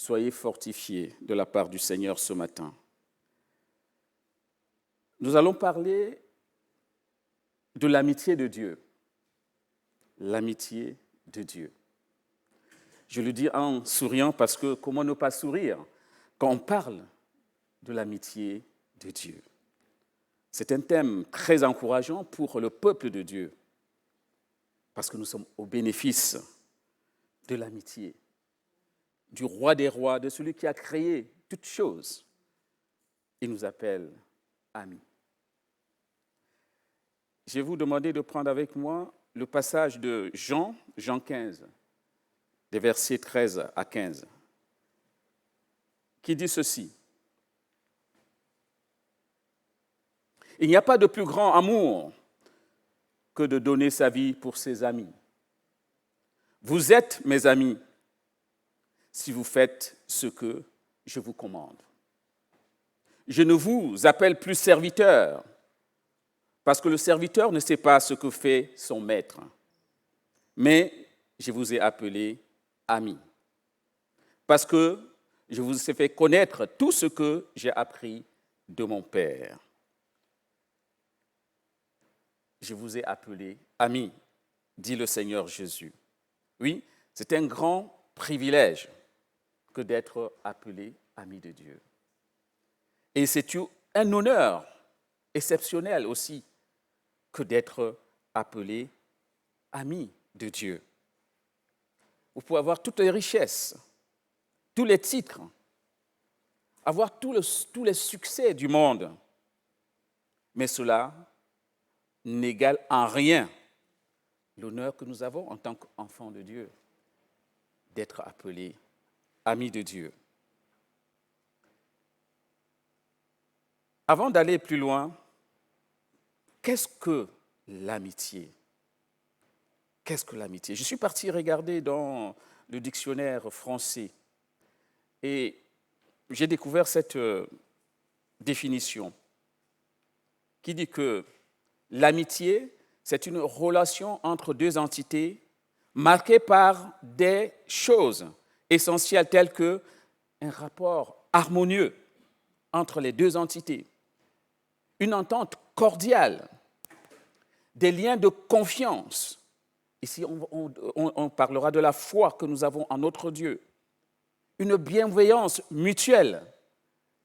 Soyez fortifiés de la part du Seigneur ce matin. Nous allons parler de l'amitié de Dieu. L'amitié de Dieu. Je le dis en souriant parce que comment ne pas sourire quand on parle de l'amitié de Dieu. C'est un thème très encourageant pour le peuple de Dieu parce que nous sommes au bénéfice de l'amitié, du roi des rois, de celui qui a créé toutes choses. Il nous appelle amis. Je vais vous demander de prendre avec moi le passage de Jean 15, des versets 13 à 15, qui dit ceci. Il n'y a pas de plus grand amour que de donner sa vie pour ses amis. Vous êtes mes amis si vous faites ce que je vous commande. Je ne vous appelle plus serviteur, parce que le serviteur ne sait pas ce que fait son maître, mais je vous ai appelé amis, parce que je vous ai fait connaître tout ce que j'ai appris de mon Père. Je vous ai appelé amis, dit le Seigneur Jésus. Oui, c'est un grand privilège que d'être appelé ami de Dieu. Et c'est un honneur exceptionnel aussi que d'être appelé ami de Dieu. Vous pouvez avoir toutes les richesses, tous les titres, avoir tous les succès du monde, mais cela n'égale en rien l'honneur que nous avons en tant qu'enfants de Dieu, d'être appelés amis de Dieu. Avant d'aller plus loin, qu'est-ce que l'amitié? Qu'est-ce que l'amitié? Je suis parti regarder dans le dictionnaire français et j'ai découvert cette définition qui dit que l'amitié, c'est une relation entre deux entités marquée par des choses essentielles telles qu'un rapport harmonieux entre les deux entités, une entente cordiale, des liens de confiance. Ici, on parlera de la foi que nous avons en notre Dieu, une bienveillance mutuelle,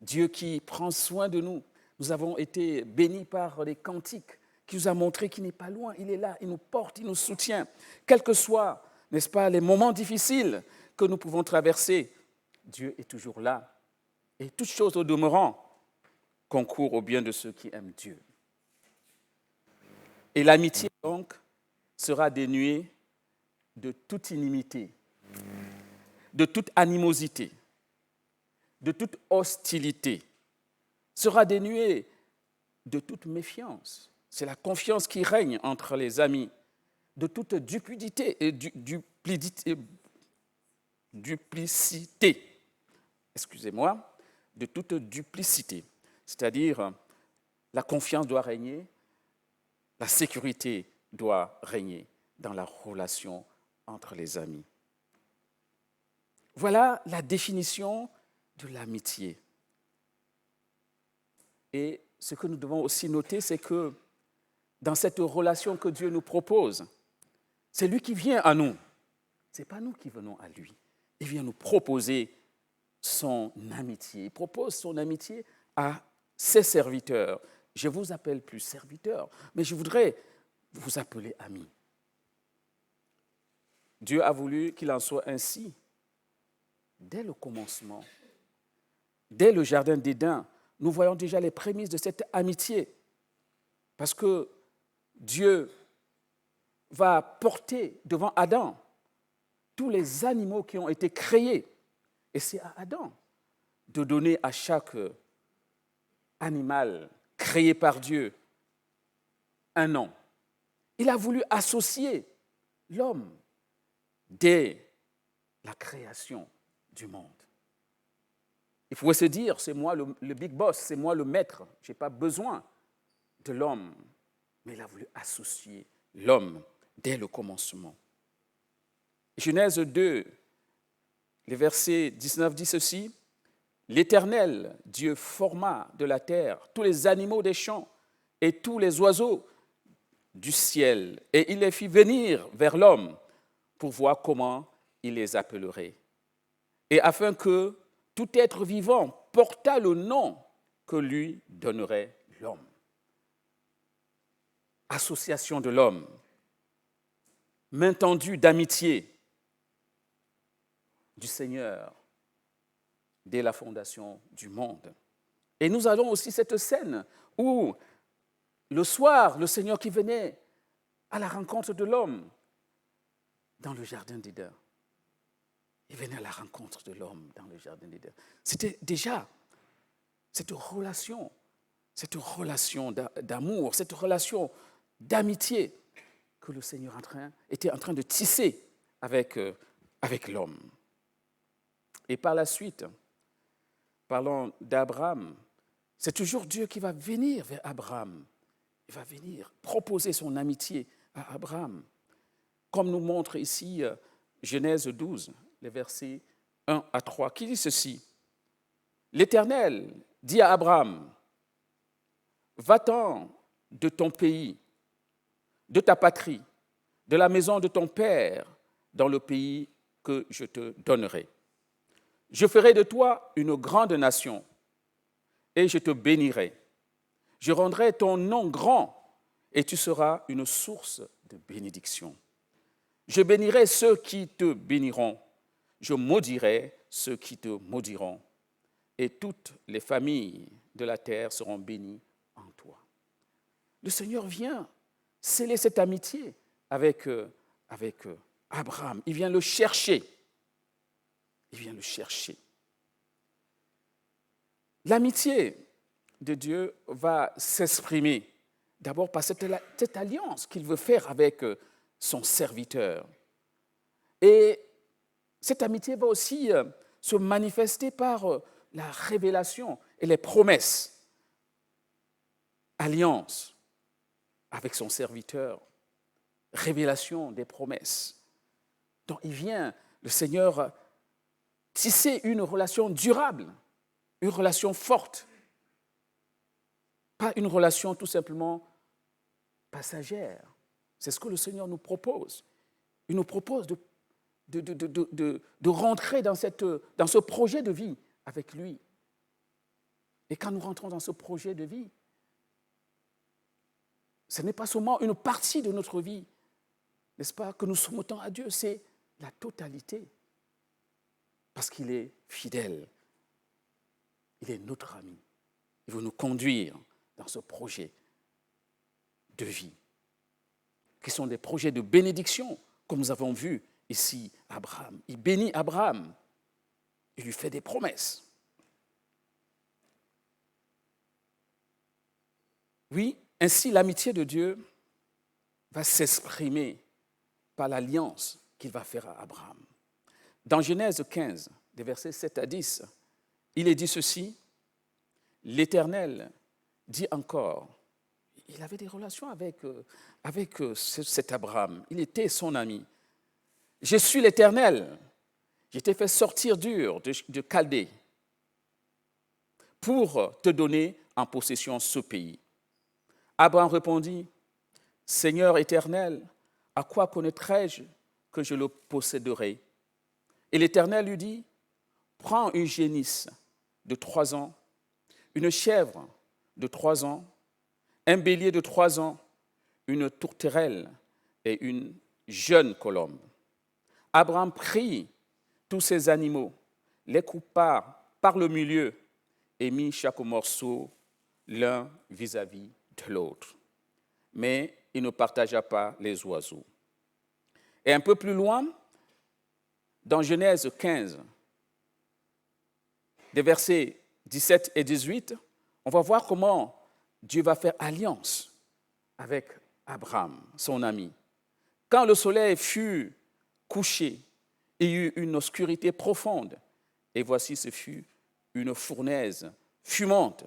Dieu qui prend soin de nous. Nous avons été bénis par les cantiques qui nous a montré qu'il n'est pas loin, il est là, il nous porte, il nous soutient. Quels que soient, n'est-ce pas, les moments difficiles que nous pouvons traverser, Dieu est toujours là. Et toute chose au demeurant concourt au bien de ceux qui aiment Dieu. Et l'amitié, donc, sera dénuée de toute inimité, de toute animosité, de toute hostilité, sera dénuée de toute méfiance. C'est la confiance qui règne entre les amis, de toute duplicité, de toute duplicité. C'est-à-dire, la confiance doit régner, la sécurité doit régner dans la relation entre les amis. Voilà la définition de l'amitié. Et ce que nous devons aussi noter, c'est que dans cette relation que Dieu nous propose, c'est lui qui vient à nous. Ce n'est pas nous qui venons à lui. Il vient nous proposer son amitié. Il propose son amitié à ses serviteurs. Je ne vous appelle plus serviteurs, mais je voudrais vous appeler amis. Dieu a voulu qu'il en soit ainsi dès le commencement. Dès le jardin d'Éden, nous voyons déjà les prémices de cette amitié. Parce que Dieu va porter devant Adam tous les animaux qui ont été créés. Et c'est à Adam de donner à chaque animal créé par Dieu un nom. Il a voulu associer l'homme dès la création du monde. Il faut se dire, c'est moi le big boss, c'est moi le maître, je n'ai pas besoin de l'homme. Mais il a voulu associer l'homme dès le commencement. Genèse 2, Le verset 19 dit ceci: L'Éternel, Dieu, forma de la terre tous les animaux des champs et tous les oiseaux du ciel, et il les fit venir vers l'homme pour voir comment il les appellerait, et afin que tout être vivant portât le nom que lui donnerait l'homme. Association de l'homme, main tendue d'amitié du Seigneur dès la fondation du monde. Et nous avons aussi cette scène où le soir, le Seigneur qui venait à la rencontre de l'homme dans le jardin d'Éden. Il venait à la rencontre de l'homme dans le jardin d'Éden. C'était déjà cette relation d'amour, cette relation d'amitié que le Seigneur était en train de tisser avec l'homme. Et par la suite, parlant d'Abraham, c'est toujours Dieu qui va venir vers Abraham. Il va venir proposer son amitié à Abraham. Comme nous montre ici Genèse 12, les versets 1 à 3, qui dit ceci: L'Éternel dit à Abraham: Va-t'en de ton pays, de ta patrie, de la maison de ton père, dans le pays que je te donnerai. Je ferai de toi une grande nation et je te bénirai. Je rendrai ton nom grand et tu seras une source de bénédiction. Je bénirai ceux qui te béniront. Je maudirai ceux qui te maudiront. Et toutes les familles de la terre seront bénies en toi. Le Seigneur vient sceller cette amitié avec Abraham. Il vient le chercher. Il vient le chercher. L'amitié de Dieu va s'exprimer d'abord par cette alliance qu'il veut faire avec son serviteur. Et cette amitié va aussi se manifester par la révélation et les promesses. Alliance avec son serviteur, révélation des promesses. Donc il vient, le Seigneur, tisser une relation durable, une relation forte, pas une relation tout simplement passagère. C'est ce que le Seigneur nous propose. Il nous propose de rentrer dans ce projet de vie avec lui. Et quand nous rentrons dans ce projet de vie, ce n'est pas seulement une partie de notre vie, n'est-ce pas, que nous soumettons à Dieu, c'est la totalité. Parce qu'il est fidèle. Il est notre ami. Il veut nous conduire dans ce projet de vie, qui sont des projets de bénédiction, comme nous avons vu ici Abraham. Il bénit Abraham. Il lui fait des promesses. Oui, ainsi l'amitié de Dieu va s'exprimer par l'alliance qu'il va faire à Abraham. Dans Genèse 15, des versets 7 à 10, il est dit ceci: L'Éternel dit encore, il avait des relations avec cet Abraham, il était son ami. Je suis l'Éternel, je t'ai fait sortir d'Ur de Chaldée pour te donner en possession ce pays. Abraham répondit: Seigneur éternel, à quoi connaîtrai-je que je le posséderai? Et l'Éternel lui dit: Prends une génisse de 3 ans, une chèvre de 3 ans, un bélier de 3 ans, une tourterelle et une jeune colombe. Abraham prit tous ces animaux, les coupa par le milieu et mit chaque morceau l'un vis-à-vis de l'autre. Mais il ne partagea pas les oiseaux. Et un peu plus loin, dans Genèse 15, des versets 17 et 18, on va voir comment Dieu va faire alliance avec Abraham, son ami. Quand le soleil fut couché, il y eut une obscurité profonde, et voici ce fut une fournaise fumante,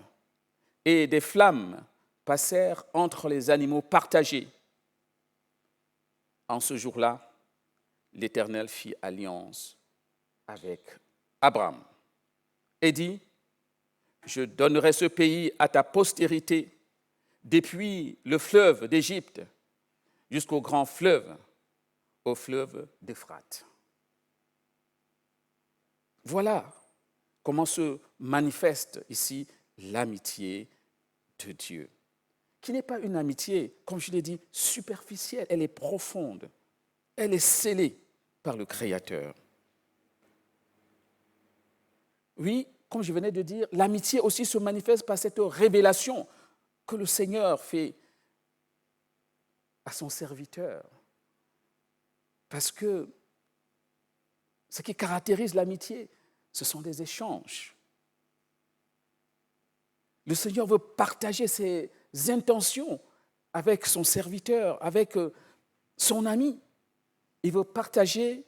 et des flammes passèrent entre les animaux partagés. En ce jour-là, l'Éternel fit alliance avec Abraham et dit, je donnerai ce pays à ta postérité depuis le fleuve d'Égypte jusqu'au grand fleuve, au fleuve d'Euphrate. Voilà comment se manifeste ici l'amitié de Dieu, qui n'est pas une amitié, comme je l'ai dit, superficielle, elle est profonde, elle est scellée par le Créateur. Oui, comme je venais de dire, l'amitié aussi se manifeste par cette révélation que le Seigneur fait à son serviteur. Parce que ce qui caractérise l'amitié, ce sont des échanges. Le Seigneur veut partager ses intentions avec son serviteur, avec son ami. Il veut partager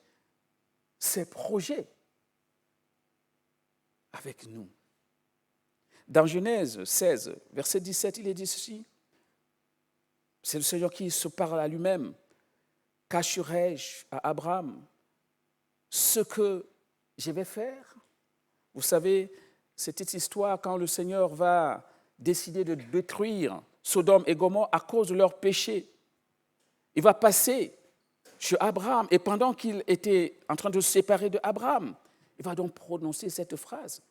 ses projets avec nous. Dans Genèse 16, verset 17, il est dit ceci. C'est le Seigneur qui se parle à lui-même. Cacherai-je à Abraham ce que je vais faire? Vous savez, cette histoire quand le Seigneur va décider de détruire Sodome et Gomorrhe à cause de leur péché. Il va passer chez Abraham et pendant qu'il était en train de se séparer d'Abraham, il va donc prononcer cette phrase.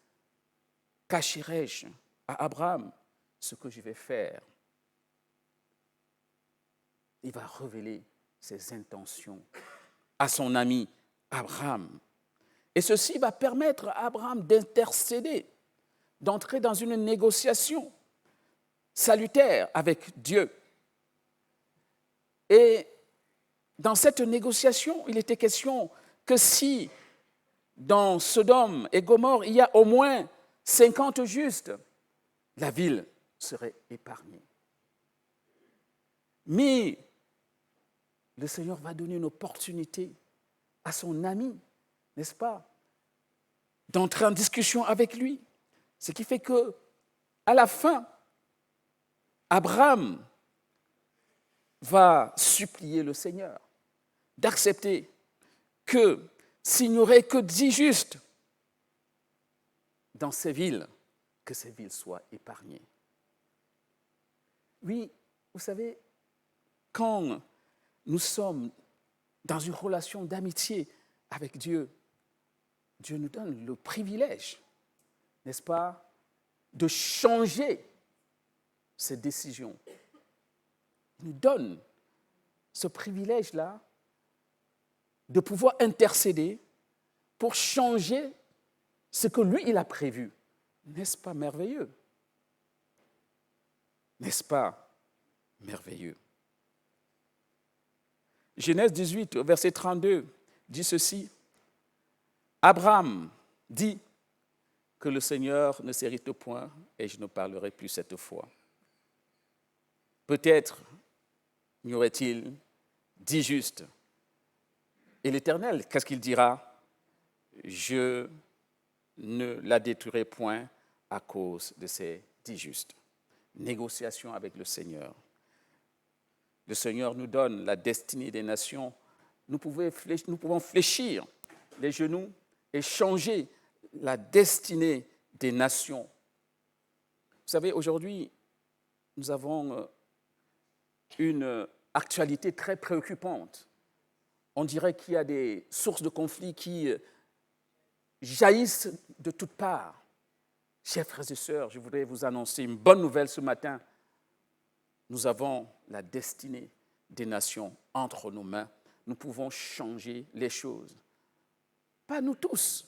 Cacherai-je à Abraham ce que je vais faire? Il va révéler ses intentions à son ami Abraham. Et ceci va permettre à Abraham d'intercéder, d'entrer dans une négociation salutaire avec Dieu. Et dans cette négociation, il était question que si dans Sodome et Gomorrhe, il y a au moins 50 justes, la ville serait épargnée. Mais le Seigneur va donner une opportunité à son ami, n'est-ce pas, d'entrer en discussion avec lui. Ce qui fait que, à la fin, Abraham va supplier le Seigneur d'accepter que s'il n'y aurait que 10 justes dans ces villes, que ces villes soient épargnées. Oui, vous savez, quand nous sommes dans une relation d'amitié avec Dieu, Dieu nous donne le privilège, n'est-ce pas, de changer ces décisions. Il nous donne ce privilège-là de pouvoir intercéder pour changer ce que lui, il a prévu. N'est-ce pas merveilleux? N'est-ce pas merveilleux? Genèse 18, verset 32, dit ceci. Abraham dit que le Seigneur ne s'irrite point et je ne parlerai plus cette fois. Peut-être n'y aurait-il 10 justes. Et l'Éternel, qu'est-ce qu'il dira? Je ne la détruirai point à cause de ces 10 justes. Négociation avec le Seigneur. Le Seigneur nous donne la destinée des nations. Nous pouvons fléchir les genoux et changer la destinée des nations. Vous savez, aujourd'hui, nous avons une actualité très préoccupante. On dirait qu'il y a des sources de conflits qui jaillissent de toutes parts. Chers frères et sœurs, je voudrais vous annoncer une bonne nouvelle ce matin. Nous avons la destinée des nations entre nos mains. Nous pouvons changer les choses. Pas nous tous.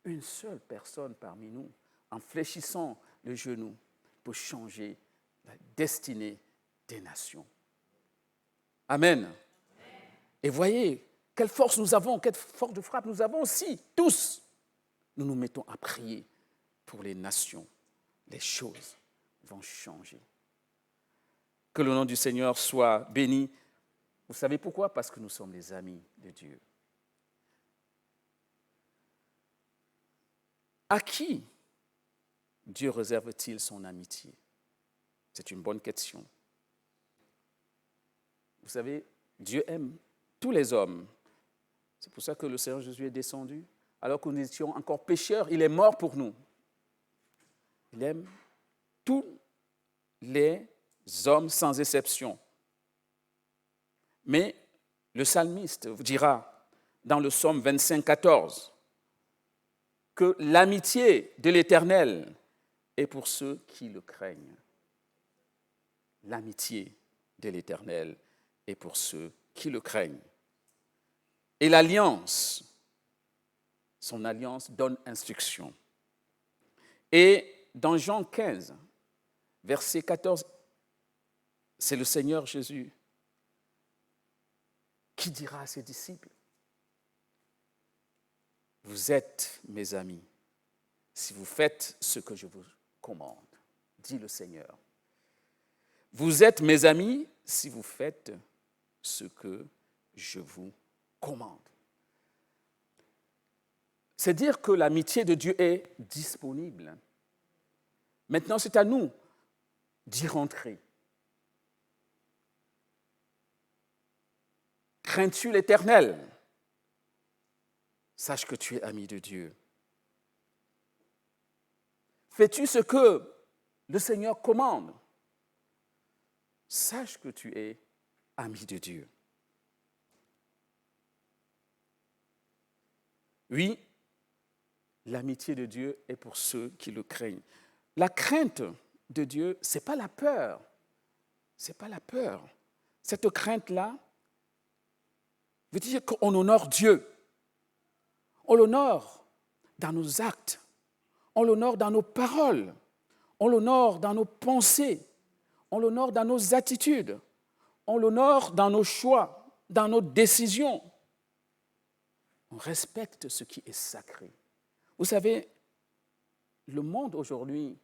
Une seule personne parmi nous, en fléchissant le genou, peut changer la destinée des nations. Amen. Et voyez, quelle force nous avons, quelle force de frappe nous avons si, tous, nous nous mettons à prier pour les nations. Les choses vont changer. Que le nom du Seigneur soit béni. Vous savez pourquoi? Parce que nous sommes les amis de Dieu. À qui Dieu réserve-t-il son amitié? C'est une bonne question. Vous savez, Dieu aime tous les hommes, C'est pour ça que le Seigneur Jésus est descendu. Alors que nous étions encore pécheurs, il est mort pour nous. Il aime tous les hommes sans exception. Mais le psalmiste vous dira dans le psaume 25, 14 que l'amitié de l'Éternel est pour ceux qui le craignent. L'amitié de l'Éternel est pour ceux qui le craignent. Et l'alliance, son alliance donne instruction. Et dans Jean 15, verset 14, c'est le Seigneur Jésus qui dira à ses disciples, « Vous êtes mes amis si vous faites ce que je vous commande, dit le Seigneur. Vous êtes mes amis si vous faites ce que je vous commande. » C'est dire que l'amitié de Dieu est disponible. Maintenant, c'est à nous d'y rentrer. Crains-tu l'Éternel? Sache que tu es ami de Dieu. Fais-tu ce que le Seigneur commande? Sache que tu es ami de Dieu. Oui, l'amitié de Dieu est pour ceux qui le craignent. La crainte de Dieu, ce n'est pas la peur. Ce n'est pas la peur. Cette crainte-là veut dire qu'on honore Dieu. On l'honore dans nos actes. On l'honore dans nos paroles. On l'honore dans nos pensées. On l'honore dans nos attitudes. On l'honore dans nos choix, dans nos décisions. On respecte ce qui est sacré. Vous savez, le monde aujourd'hui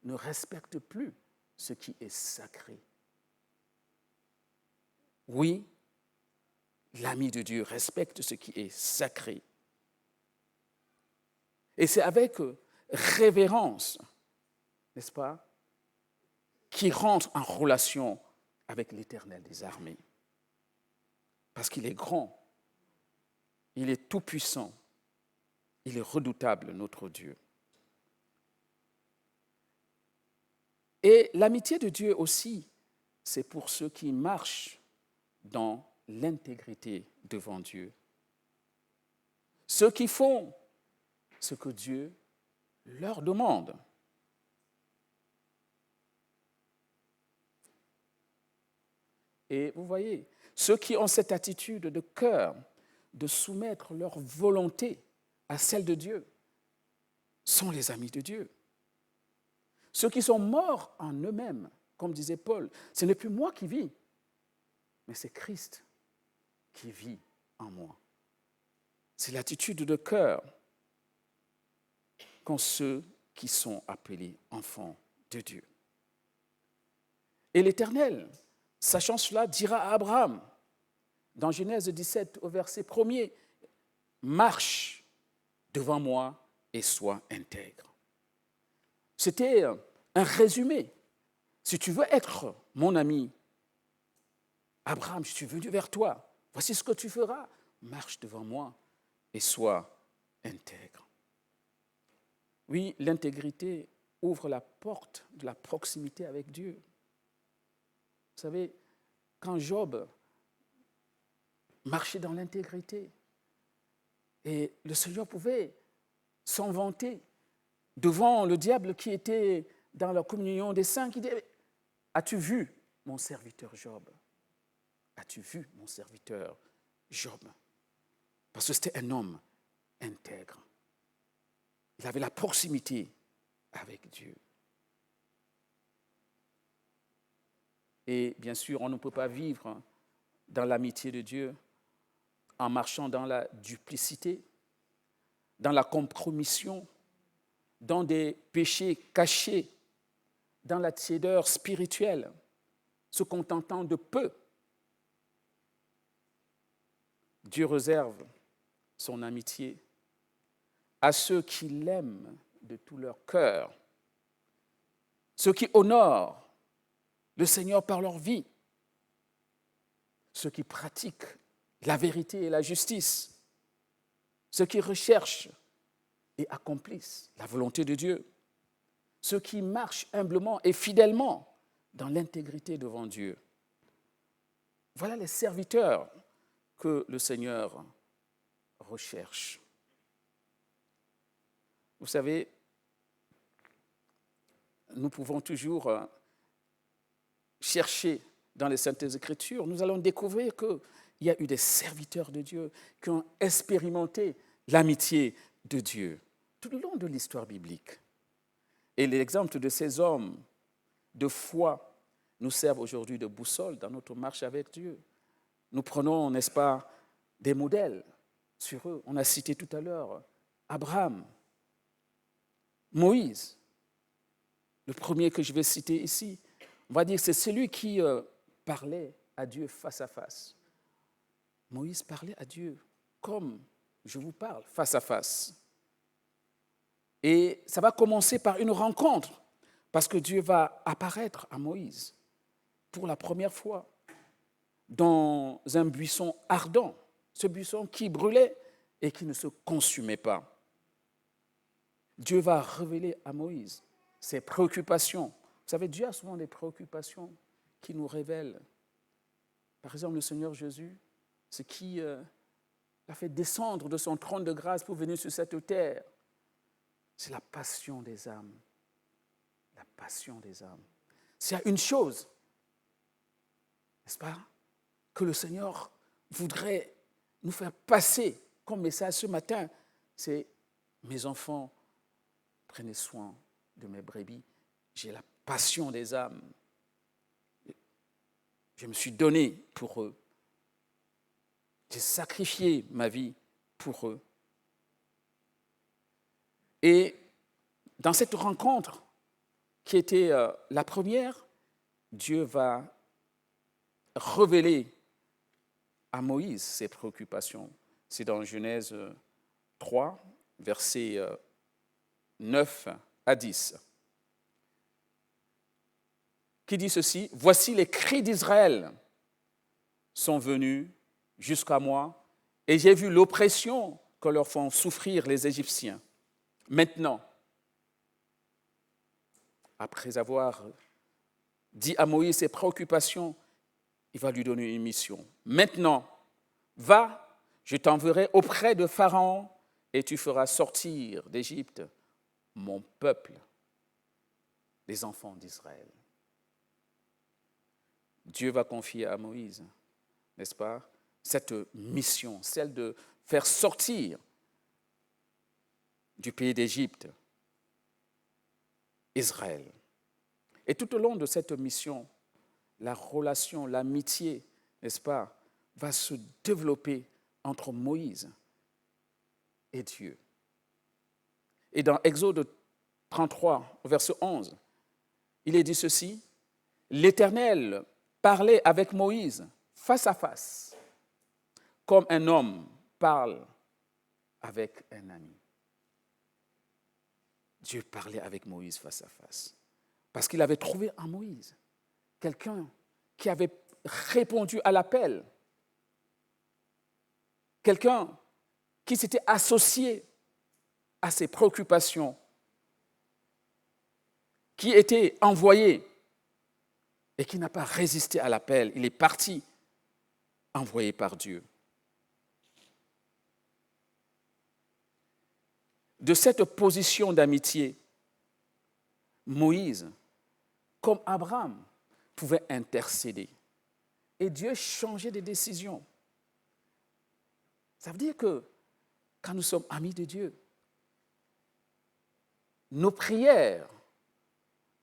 ne respecte plus ce qui est sacré. Oui, l'ami de Dieu respecte ce qui est sacré. Et c'est avec révérence, n'est-ce pas, qu'il rentre en relation avec l'Éternel des armées. Parce qu'il est grand, il est tout-puissant, il est redoutable, notre Dieu. Et l'amitié de Dieu aussi, c'est pour ceux qui marchent dans l'intégrité devant Dieu. Ceux qui font ce que Dieu leur demande. Et vous voyez, ceux qui ont cette attitude de cœur de soumettre leur volonté à celle de Dieu sont les amis de Dieu. Ceux qui sont morts en eux-mêmes, comme disait Paul, ce n'est plus moi qui vis, mais c'est Christ qui vit en moi. C'est l'attitude de cœur qu'ont ceux qui sont appelés enfants de Dieu. Et l'Éternel, sachant cela, dira à Abraham, dans Genèse 17, au verset 1er, « Marche devant moi et sois intègre. » C'était un résumé. Si tu veux être mon ami, Abraham, je suis venu vers toi. Voici ce que tu feras. Marche devant moi et sois intègre. Oui, l'intégrité ouvre la porte de la proximité avec Dieu. Vous savez, quand Job marchait dans l'intégrité, et le Seigneur pouvait s'en vanter devant le diable qui était dans la communion des saints, qui disait, « As-tu vu mon serviteur Job? As-tu vu mon serviteur Job ?» Parce que c'était un homme intègre. Il avait la proximité avec Dieu. Et bien sûr, on ne peut pas vivre dans l'amitié de Dieu en marchant dans la duplicité, dans la compromission, dans des péchés cachés, dans la tiédeur spirituelle, se contentant de peu. Dieu réserve son amitié à ceux qui l'aiment de tout leur cœur, ceux qui honorent le Seigneur par leur vie, ceux qui pratiquent la vérité et la justice, ceux qui recherchent et accomplissent la volonté de Dieu, ceux qui marchent humblement et fidèlement dans l'intégrité devant Dieu. Voilà les serviteurs que le Seigneur recherche. Vous savez, nous pouvons toujours chercher dans les Saintes Écritures, nous allons découvrir qu'il y a eu des serviteurs de Dieu qui ont expérimenté l'amitié de Dieu tout le long de l'histoire biblique. Et l'exemple de ces hommes de foi nous servent aujourd'hui de boussole dans notre marche avec Dieu. Nous prenons, n'est-ce pas, des modèles sur eux. On a cité tout à l'heure Abraham, Moïse, le premier que je vais citer ici. On va dire que c'est celui qui parlait à Dieu face à face. Moïse parlait à Dieu comme je vous parle, face à face. Et ça va commencer par une rencontre, parce que Dieu va apparaître à Moïse pour la première fois dans un buisson ardent, ce buisson qui brûlait et qui ne se consumait pas. Dieu va révéler à Moïse ses préoccupations. Vous savez, Dieu a souvent des préoccupations qui nous révèlent. Par exemple, le Seigneur Jésus, ce qui l'a fait descendre de son trône de grâce pour venir sur cette terre, c'est la passion des âmes. La passion des âmes. S'il y a une chose, n'est-ce pas, que le Seigneur voudrait nous faire passer comme message ce matin, c'est « Mes enfants, prenez soin de mes brebis. J'ai la passion des âmes. Je me suis donné pour eux. J'ai sacrifié ma vie pour eux. » Et dans cette rencontre qui était la première, Dieu va révéler à Moïse ses préoccupations. C'est dans Genèse 3, versets 9 à 10, qui dit ceci: « Voici les cris d'Israël sont venus jusqu'à moi, et j'ai vu l'oppression que leur font souffrir les Égyptiens. Maintenant, après avoir dit à Moïse ses préoccupations, il va lui donner une mission. Maintenant, va, je t'enverrai auprès de Pharaon et tu feras sortir d'Égypte mon peuple, les enfants d'Israël. » Dieu va confier à Moïse, n'est-ce pas, cette mission, celle de faire sortir du pays d'Égypte Israël. Et tout au long de cette mission, la relation, l'amitié, n'est-ce pas, va se développer entre Moïse et Dieu. Et dans Exode 33, verset 11, il est dit ceci: « L'Éternel parlait avec Moïse face à face, comme un homme parle avec un ami. » Dieu parlait avec Moïse face à face, parce qu'il avait trouvé en Moïse quelqu'un qui avait répondu à l'appel, quelqu'un qui s'était associé à ses préoccupations, qui était envoyé et qui n'a pas résisté à l'appel. Il est parti, envoyé par Dieu. De cette position d'amitié, Moïse, comme Abraham, pouvait intercéder. Et Dieu changeait de décision. Ça veut dire que quand nous sommes amis de Dieu, nos prières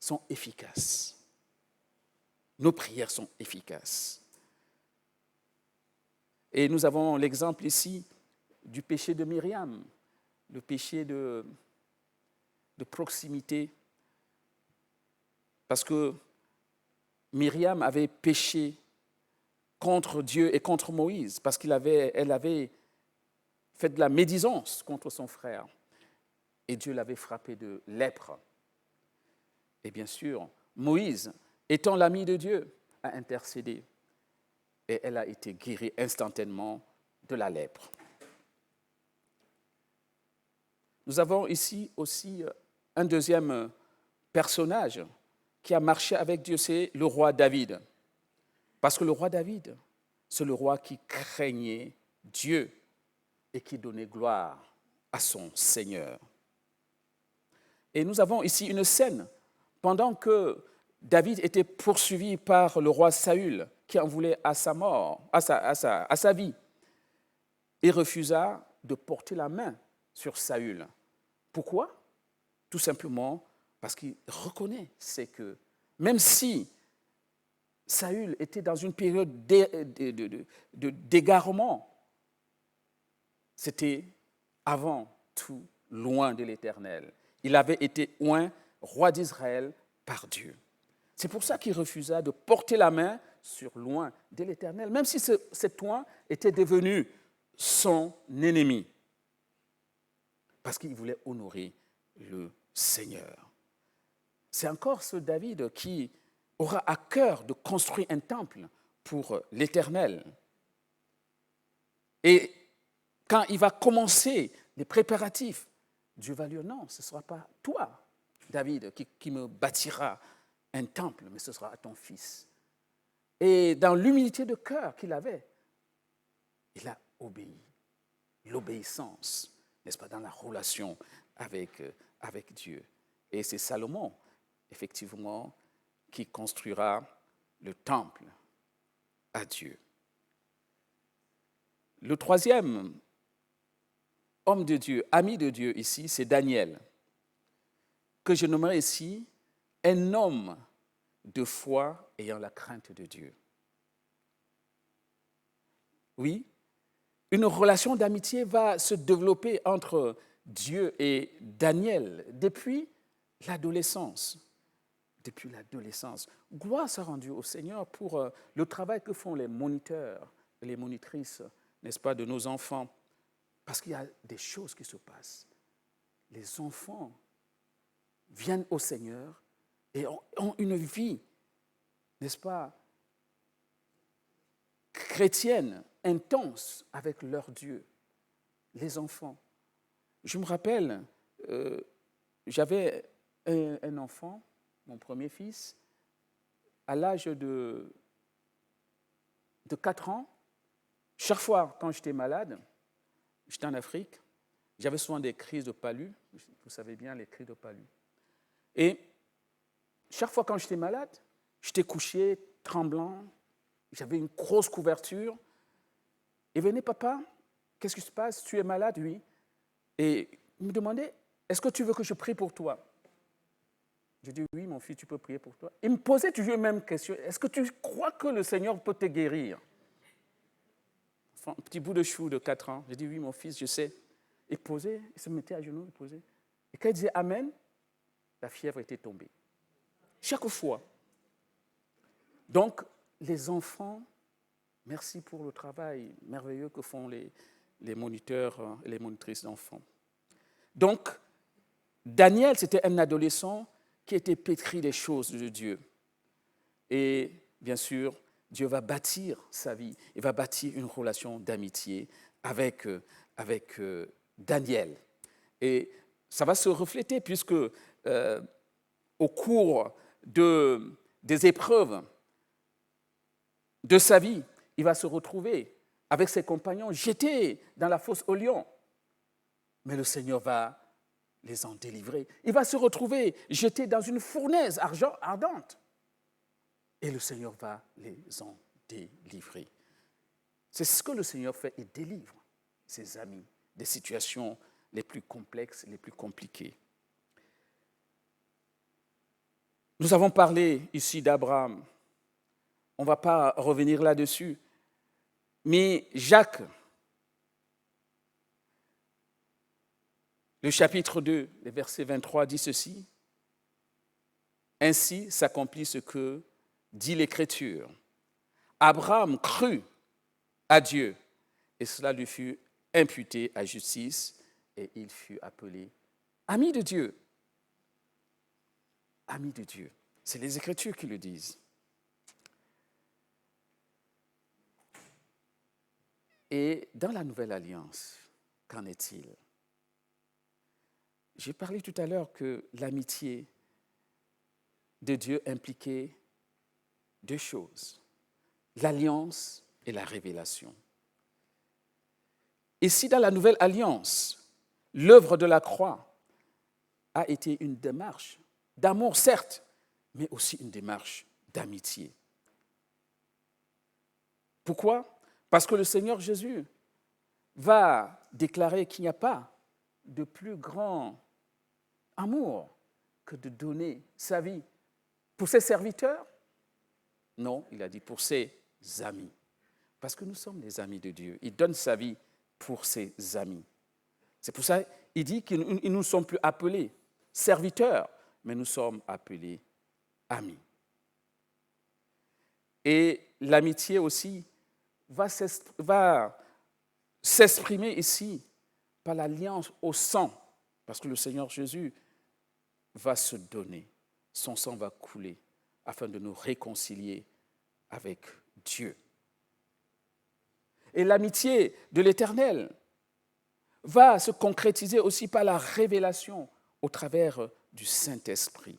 sont efficaces. Nos prières sont efficaces. Et nous avons l'exemple ici du péché de Myriam, le péché de proximité. Parce que Myriam avait péché contre Dieu et contre Moïse, parce qu'elle avait fait de la médisance contre son frère. Et Dieu l'avait frappé de lèpre. Et bien sûr, Moïse, étant l'ami de Dieu, a intercédé. Et elle a été guérie instantanément de la lèpre. nous avons ici aussi un deuxième personnage qui a marché avec Dieu, c'est le roi David. Parce que le roi David, c'est le roi qui craignait Dieu et qui donnait gloire à son Seigneur. Et nous avons ici une scène pendant que David était poursuivi par le roi Saül, qui en voulait à sa mort, à sa vie. Il refusa de porter la main sur Saül. Pourquoi? Tout simplement parce qu'il reconnaît, c'est que même si Saül était dans une période d'égarement, c'était avant tout loin de l'Éternel. Il avait été oint roi d'Israël par Dieu. C'est pour ça qu'il refusa de porter la main sur loin de l'Éternel, même si cet oint était devenu son ennemi, parce qu'il voulait honorer le Seigneur. C'est encore ce David qui aura à cœur de construire un temple pour l'Éternel. Et quand il va commencer les préparatifs, Dieu va lui dire non, ce ne sera pas toi, David, qui me bâtira un temple, mais ce sera à ton fils. Et dans l'humilité de cœur qu'il avait, il a obéi. L'obéissance, n'est-ce pas, dans la relation avec Dieu. Et c'est Salomon, effectivement, qui construira le temple à Dieu. Le troisième homme de Dieu, ami de Dieu ici, c'est Daniel, que je nommerai ici un homme de foi ayant la crainte de Dieu. Oui, une relation d'amitié va se développer entre Dieu et Daniel depuis l'adolescence. Depuis l'adolescence. Gloire soit rendue au Seigneur pour le travail que font les moniteurs et les monitrices, n'est-ce pas, de nos enfants. Parce qu'il y a des choses qui se passent. Les enfants viennent au Seigneur et ont une vie, n'est-ce pas, chrétienne, intense avec leur Dieu. Les enfants. Je me rappelle, j'avais un enfant, mon premier fils, à l'âge de 4 ans. Chaque fois, quand j'étais malade, j'étais en Afrique, j'avais souvent des crises de palu. Vous savez bien, les crises de palu. Et chaque fois quand j'étais malade, j'étais couché, tremblant, j'avais une grosse couverture. Et venez, papa, qu'est-ce qui se passe? Tu es malade? Oui. Et il me demandait, est-ce que tu veux que je prie pour toi? Je dis, oui, mon fils, tu peux prier pour toi. Il me posait toujours la même question, est-ce que tu crois que le Seigneur peut te guérir? Enfin, un petit bout de chou de 4 ans. Je dis, oui, mon fils, je sais. Il posait, il se mettait à genoux, il posait. Et quand il disait Amen, la fièvre était tombée. Chaque fois. Donc, les enfants, merci pour le travail merveilleux que font les moniteurs et les monitrices d'enfants. Donc, Daniel, c'était un adolescent qui était pétri des choses de Dieu. Et bien sûr, Dieu va bâtir sa vie, il va bâtir une relation d'amitié avec Daniel. Et ça va se refléter puisque au cours des épreuves de sa vie, il va se retrouver avec ses compagnons jetés dans la fosse aux lions. Mais le Seigneur va les en délivrer. Il va se retrouver jeté dans une fournaise ardente. Et le Seigneur va les en délivrer. C'est ce que le Seigneur fait, il délivre ses amis des situations les plus complexes, les plus compliquées. Nous avons parlé ici d'Abraham. On ne va pas revenir là-dessus. Mais Jacques, le chapitre 2, le verset 23 dit ceci. Ainsi s'accomplit ce que dit l'Écriture. Abraham crut à Dieu et cela lui fut imputé à justice et il fut appelé ami de Dieu. Ami de Dieu. C'est les Écritures qui le disent. Et dans la Nouvelle Alliance, qu'en est-il? J'ai parlé tout à l'heure que l'amitié de Dieu impliquait deux choses, l'alliance et la révélation. Et si dans la nouvelle alliance, l'œuvre de la croix a été une démarche d'amour, certes, mais aussi une démarche d'amitié. Pourquoi? Parce que le Seigneur Jésus va déclarer qu'il n'y a pas de plus grand amour que de donner sa vie pour ses serviteurs. Non, il a dit pour ses amis. Parce que nous sommes les amis de Dieu. Il donne sa vie pour ses amis. C'est pour ça qu'il dit qu'ils ne sont plus appelés serviteurs, mais nous sommes appelés amis. Et l'amitié aussi va s'exprimer ici par l'alliance au sang, parce que le Seigneur Jésus va se donner, son sang va couler afin de nous réconcilier avec Dieu. Et l'amitié de l'Éternel va se concrétiser aussi par la révélation au travers du Saint-Esprit.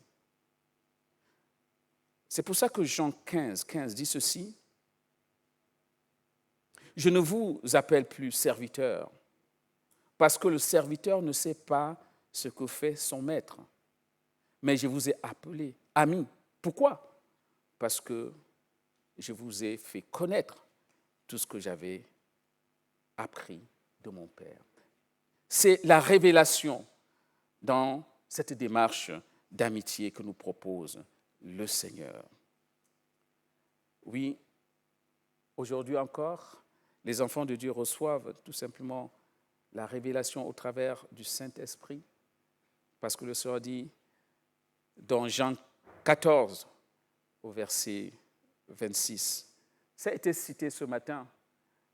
C'est pour ça que Jean 15 dit ceci. « Je ne vous appelle plus serviteur, parce que le serviteur ne sait pas ce que fait son maître. Mais je vous ai appelé amis. Pourquoi? Parce que je vous ai fait connaître tout ce que j'avais appris de mon Père. » C'est la révélation dans cette démarche d'amitié que nous propose le Seigneur. Oui, aujourd'hui encore, les enfants de Dieu reçoivent tout simplement la révélation au travers du Saint-Esprit, parce que le Seigneur dit dans Jean 14, au verset 26, ça a été cité ce matin.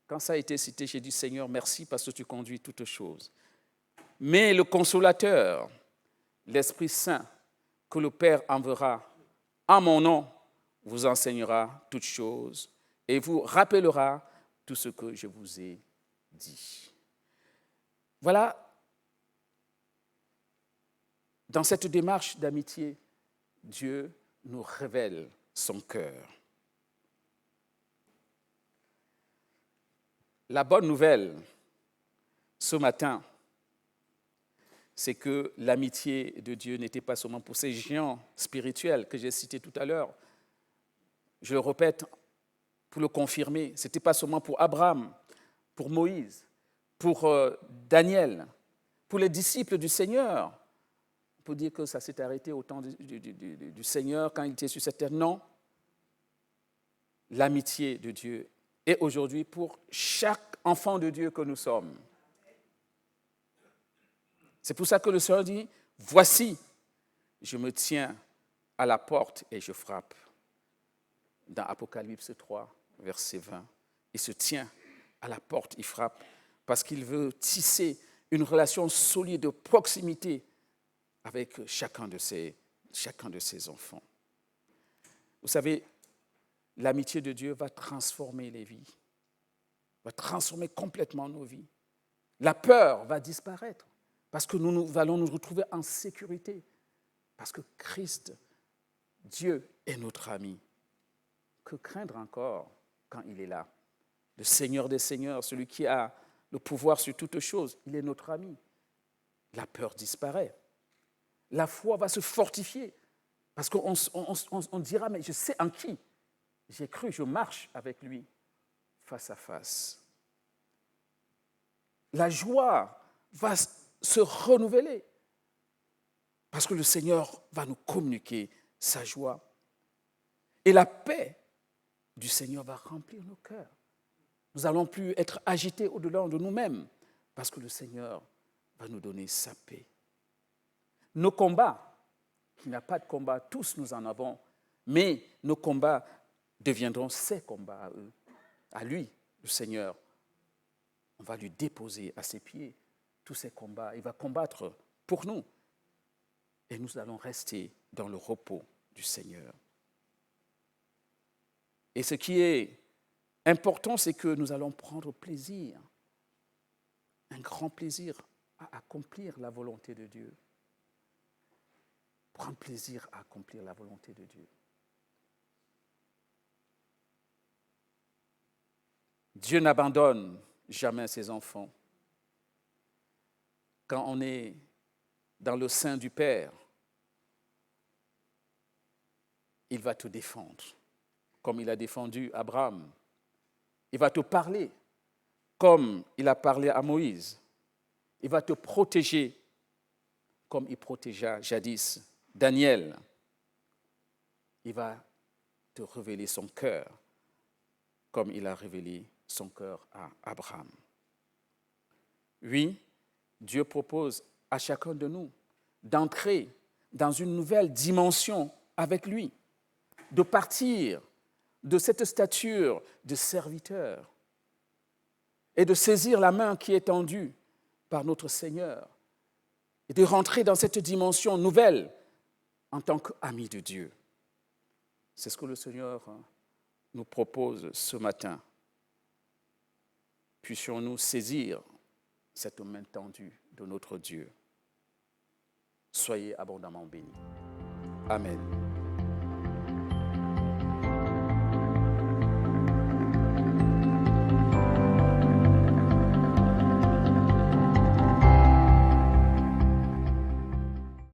Quand ça a été cité, j'ai dit, Seigneur, merci parce que tu conduis toutes choses. Mais le Consolateur, l'Esprit Saint, que le Père enverra en mon nom, vous enseignera toutes choses et vous rappellera tout ce que je vous ai dit. Voilà, dans cette démarche d'amitié, Dieu nous révèle son cœur. La bonne nouvelle ce matin, c'est que l'amitié de Dieu n'était pas seulement pour ces géants spirituels que j'ai cités tout à l'heure. Je le répète pour le confirmer, ce n'était pas seulement pour Abraham, pour Moïse, pour Daniel, pour les disciples du Seigneur. On peut dire que ça s'est arrêté au temps du Seigneur quand il était sur cette terre. Non. L'amitié de Dieu est aujourd'hui pour chaque enfant de Dieu que nous sommes. C'est pour ça que le Seigneur dit, « Voici, je me tiens à la porte et je frappe. » Dans Apocalypse 3, verset 20. Il se tient à la porte, il frappe, parce qu'il veut tisser une relation solide de proximité avec chacun de ses enfants. Vous savez, l'amitié de Dieu va transformer les vies, va transformer complètement nos vies. La peur va disparaître. Parce que nous allons nous retrouver en sécurité. Parce que Christ, Dieu, est notre ami. Que craindre encore quand il est là? Le Seigneur des Seigneurs, celui qui a le pouvoir sur toutes choses, il est notre ami. La peur disparaît. La foi va se fortifier. Parce qu'on dira, mais je sais en qui j'ai cru, je marche avec lui face à face. La joie va se renouveler parce que le Seigneur va nous communiquer sa joie. Et la paix du Seigneur va remplir nos cœurs. Nous n'allons plus être agités au-delà de nous-mêmes parce que le Seigneur va nous donner sa paix. Nos combats, qu'il n'y a pas de combat, tous nous en avons, mais nos combats deviendront ses combats à eux, à lui, le Seigneur. On va lui déposer à ses pieds tous ces combats. Il va combattre pour nous. Et nous allons rester dans le repos du Seigneur. Et ce qui est important, c'est que nous allons prendre plaisir, un grand plaisir à accomplir la volonté de Dieu. prendre plaisir à accomplir la volonté de Dieu. Dieu n'abandonne jamais ses enfants. Quand on est dans le sein du Père, il va te défendre, comme il a défendu Abraham. Il va te parler, comme il a parlé à Moïse. Il va te protéger, comme il protégea jadis Daniel. Il va te révéler son cœur, comme il a révélé son cœur à Abraham. Oui, Dieu propose à chacun de nous d'entrer dans une nouvelle dimension avec lui, de partir de cette stature de serviteur et de saisir la main qui est tendue par notre Seigneur et de rentrer dans cette dimension nouvelle en tant qu'amis de Dieu. C'est ce que le Seigneur nous propose ce matin. Puissions-nous saisir cette main tendue de notre Dieu. Soyez abondamment bénis. Amen.